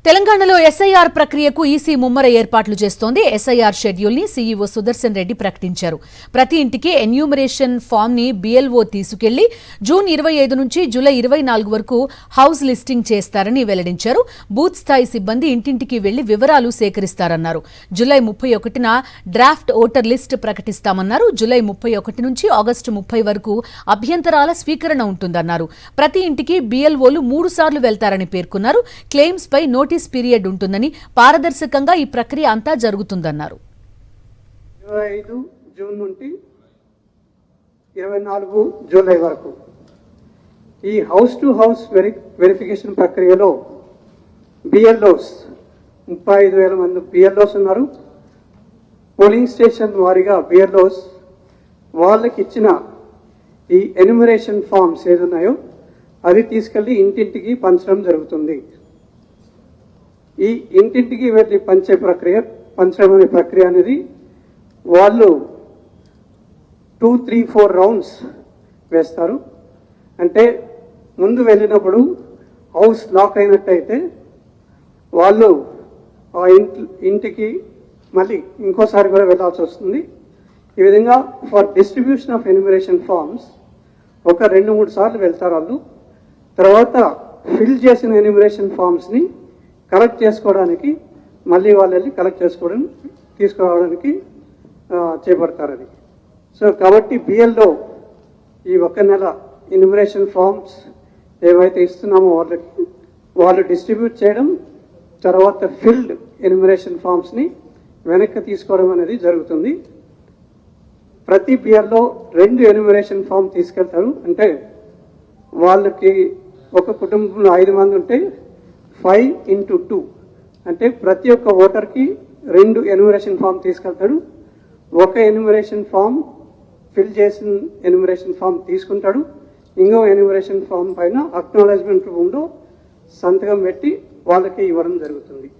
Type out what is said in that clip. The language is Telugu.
తెలంగాణలో ఎస్ఐఆర్ ప్రక్రియకు ఈసీ ముమ్మర ఏర్పాట్లు చేస్తోంది. ఎస్ఐఆర్ షెడ్యూల్ ని సీఈఓ సుదర్శన్ రెడ్డి ప్రకటించారు. ప్రతి ఇంటికి ఎన్యూమరేషన్ ఫామ్ ని BLO తీసుకెళ్లి జూన్ 25 నుంచి జూలై 24 వరకు హౌస్ లిస్టింగ్ చేస్తారని వెల్లడించారు. బూత్ స్థాయి సిబ్బంది ఇంటింటికి వెళ్లి వివరాలు సేకరిస్తారన్నారు. జూలై 31న డ్రాఫ్ట్ ఓటర్ లిస్ట్ ప్రకటిస్తామన్నారు. జూలై 31 నుంచి ఆగస్టు 30 వరకు అభ్యంతరాల స్వీకరణ ఉంటుందన్నారు. ప్రతి ఇంటికి BLOలు 3 సార్లు వెళ్తారని పేర్కొన్నారు. క్లెయిమ్స్ పై నోటీస్ పీరియడ్ ఉంటుందని, పారదర్శకంగా ఈ ప్రక్రియ అంతా జరుగుతుందన్నారు. 25 జూన్ నుండి 24 జూలై వరకు ఈ హౌస్ టు హౌస్ వెరిఫికేషన్ ప్రక్రియలో BLOస్ 35,000 మంది BLOస్ ఉన్నారు. పోలింగ్ స్టేషన్ వారీగా BLOస్ వాళ్ళకి ఇచ్చిన ఈ ఎన్యూమరేషన్ ఫామ్స్ ఏదున్నాయో అది తీసుకెళ్లి ఇంటింటికి పంచడం జరుగుతుంది. ఈ ఇంటింటికి వెళ్ళి పంచడం అనే ప్రక్రియ అనేది వాళ్ళు 2, 3, 4 రౌండ్స్ వేస్తారు. అంటే ముందు వెళ్ళినప్పుడు హౌస్ లాక్ అయినట్టయితే వాళ్ళు ఆ ఇంటికి మళ్ళీ ఇంకోసారి కూడా వెళ్ళాల్సి వస్తుంది. ఈ విధంగా for distribution of enumeration forms ఒక 2-3 సార్లు వెళ్తారు వాళ్ళు. తర్వాత ఫిల్ చేసిన ఎన్యూమరేషన్ ఫామ్స్ని కలెక్ట్ చేసుకోవడానికి మళ్ళీ వాళ్ళు వెళ్ళి తీసుకురావడానికి చేపడతారు అది. సో కాబట్టి BLO ఈ 1 నెల ఎన్యూమరేషన్ ఫామ్స్ ఏవైతే ఇస్తున్నామో వాళ్ళు డిస్ట్రిబ్యూట్ చేయడం, తర్వాత ఫిల్డ్ ఎన్యూమరేషన్ ఫామ్స్ని వెనక్కి తీసుకోవడం అనేది జరుగుతుంది. ప్రతి BLO 2 ఎన్యూమరేషన్ ఫామ్ తీసుకెళ్తారు. అంటే వాళ్ళకి ఒక కుటుంబంలో 5 మంది ఉంటే 5 × 2 అంటే ప్రతి ఒక్క ఓటర్కి 2 ఎన్యూమరేషన్ ఫామ్ తీసుకెళ్తాడు. ఒక ఎన్యూమరేషన్ ఫామ్ ఫిల్ చేసిన ఎన్యూమరేషన్ ఫామ్ తీసుకుంటాడు. ఇంకో ఎన్యూమరేషన్ ఫామ్ పైన అక్నాలెడ్జ్మెంట్ రూమ్లో సంతకం పెట్టి వాళ్ళకి ఇవ్వడం జరుగుతుంది.